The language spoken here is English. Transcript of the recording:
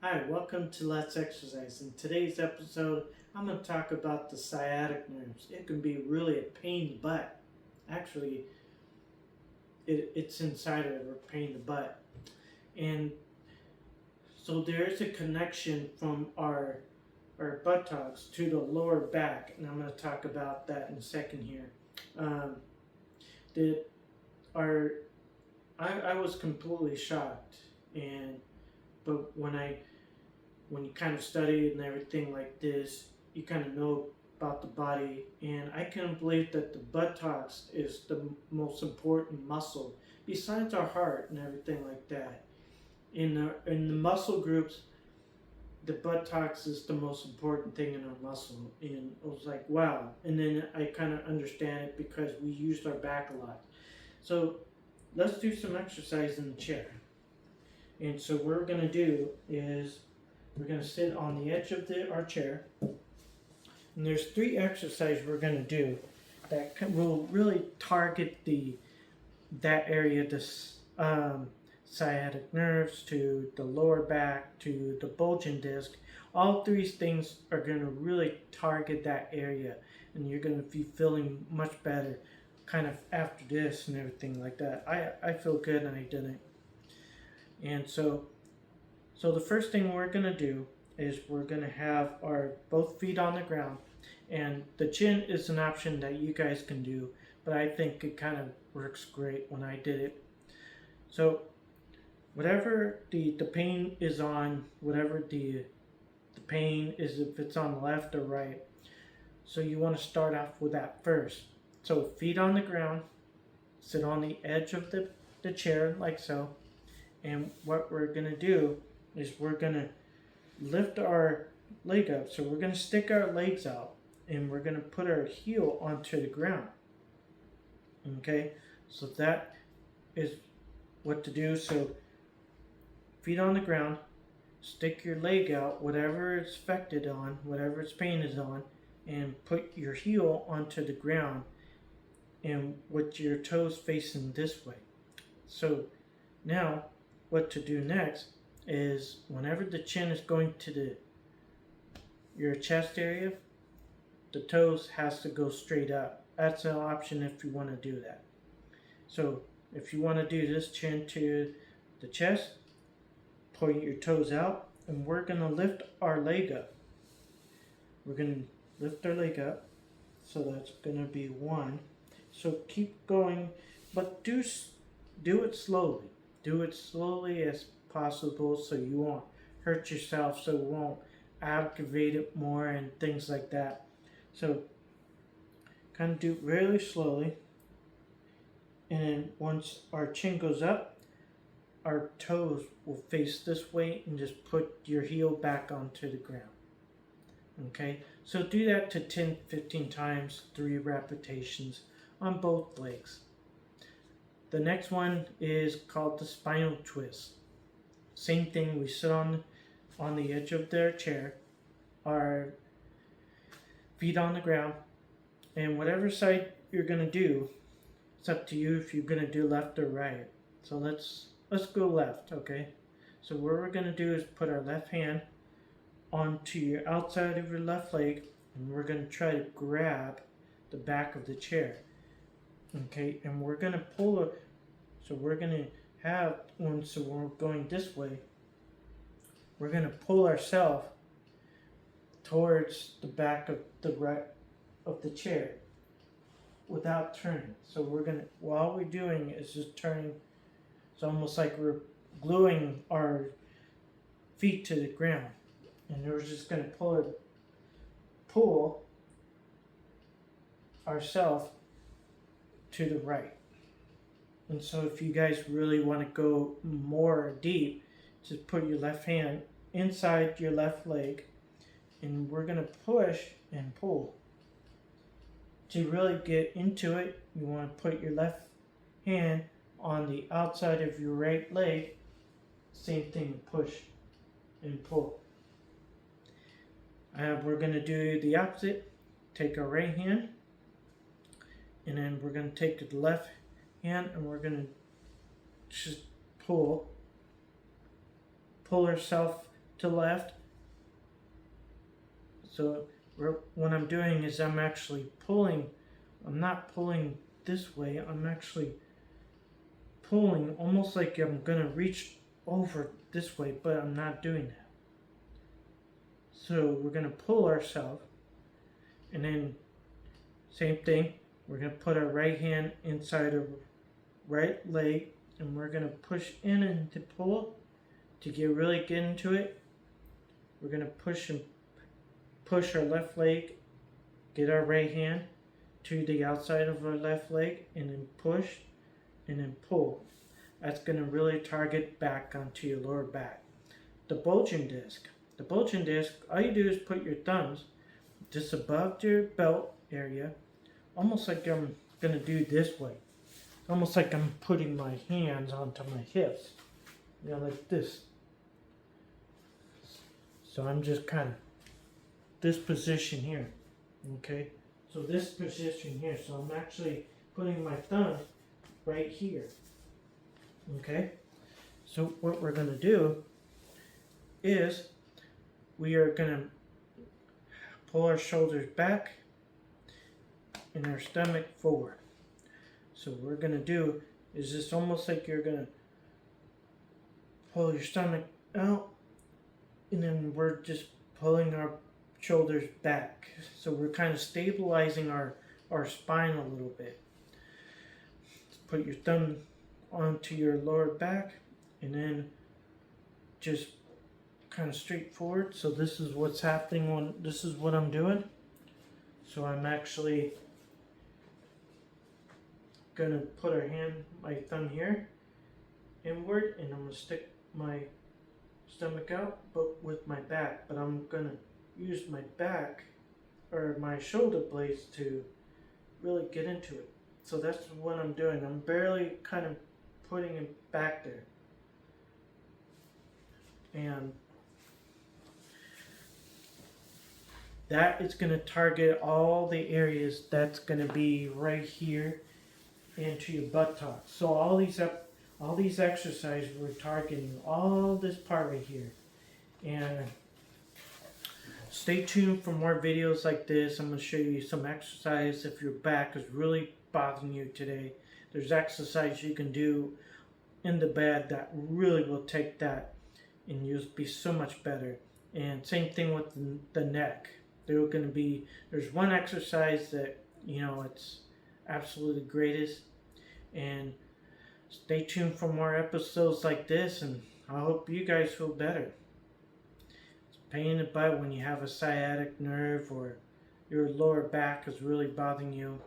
Hi, welcome to Let's Exercise. In today's episode, I'm going to talk about the sciatic nerves. It can be really a pain in the butt. Actually, it's inside of a pain in the butt. And so there is a connection from our buttocks to the lower back, and I'm going to talk about that in a second here. That our I was completely shocked, but when you kind of study and everything like this, you kind of know about the body. And I couldn't believe that the buttocks is the most important muscle besides our heart and everything like that. In the muscle groups, the buttocks is the most important thing in our muscle. And I was like, wow. And then I kind of understand it because we used our back a lot. So let's do some exercise in the chair. And so what we're going to do is we're going to sit on the edge of our chair. And there's 3 exercises we're going to do that will really target that area, the sciatic nerves to the lower back to the bulging disc. All 3 things are going to really target that area, and you're going to be feeling much better kind of after this and everything like that. I feel good and I did it. And so the first thing we're going to do is we're going to have our both feet on the ground, and the chin is an option that you guys can do, but I think it kind of works great when I did it. So whatever the pain is on, whatever the pain is, if it's on left or right, so you want to start off with that first. So feet on the ground, sit on the edge of the chair like so, and what we're going to do is we're going to lift our leg up. So we're going to stick our legs out and we're going to put our heel onto the ground. Okay, so that is what to do. So feet on the ground, stick your leg out, whatever it's affected on, whatever its pain is on, and put your heel onto the ground and with your toes facing this way. So now what to do next is whenever the chin is going to your chest area, the toes has to go straight up. That's an option if you want to do that. So if you want to do this, chin to the chest, point your toes out, and we're going to lift our leg up. We're going to lift our leg up. So that's going to be 1. So keep going, but do it slowly. Do it slowly as possible so you won't hurt yourself, so it won't aggravate it more and things like that. So kind of do it really slowly. And then once our chin goes up, our toes will face this way, and just put your heel back onto the ground. Okay, so do that to 10-15 times, 3 repetitions on both legs. The next one is called the spinal twist. Same thing, we sit on the edge of their chair, our feet on the ground, and whatever side you're going to do, it's up to you if you're going to do left or right. So let's go left, okay? So what we're going to do is put our left hand onto your outside of your left leg, and we're going to try to grab the back of the chair. Okay, and we're going to pull it. So we're going to have one, so we're going this way. We're going to pull ourselves towards the back of the right of the chair without turning. So we're going to, all we're doing is just turning. It's almost like we're gluing our feet to the ground. And we're just going to pull ourselves to the right. And so if you guys really want to go more deep, just put your left hand inside your left leg, and we're going to push and pull. To really get into it, you want to put your left hand on the outside of your right leg. Same thing, push and pull. We're going to do the opposite. Take our right hand, and then we're going to take the left hand, and we're going to just pull ourselves to left. So what I'm doing is I'm actually pulling. I'm not pulling this way. I'm actually pulling almost like I'm gonna reach over this way, but I'm not doing that. So we're gonna pull ourselves, and then same thing. We're gonna put our right hand inside of right leg, and we're gonna push in and to pull to get into it. We're gonna push our left leg, get our right hand to the outside of our left leg, and then push and then pull. That's gonna really target back onto your lower back. The bulging disc. The bulging disc, all you do is put your thumbs just above your belt area, almost like I'm gonna do this way. Almost like I'm putting my hands onto my hips, like this. So I'm just kind of this position here, okay? So this position here, so I'm actually putting my thumb right here, okay? So what we're gonna do is we are gonna pull our shoulders back and our stomach forward. So what we're gonna do is it's almost like you're gonna pull your stomach out, and then we're just pulling our shoulders back. So we're kind of stabilizing our spine a little bit. Put your thumb onto your lower back, and then just kind of straight forward. So this is what's happening when this is what I'm doing. So I'm actually gonna put my thumb here inward, and I'm gonna stick my stomach out, but with my back. But I'm gonna use my back or my shoulder blades to really get into it. So that's what I'm doing. I'm barely kind of putting it back there. And that is going to target all the areas that's going to be right here into your buttocks. So all these exercises we're targeting all this part right here. And stay tuned for more videos like this. I'm going to show you some exercise if your back is really bothering you today. There's exercise you can do in the bed that really will take that, and you'll be so much better. And same thing with the neck. There's one exercise that it's absolutely greatest. And stay tuned for more episodes like this, and I hope you guys feel better. It's a pain in the butt when you have a sciatic nerve or your lower back is really bothering you.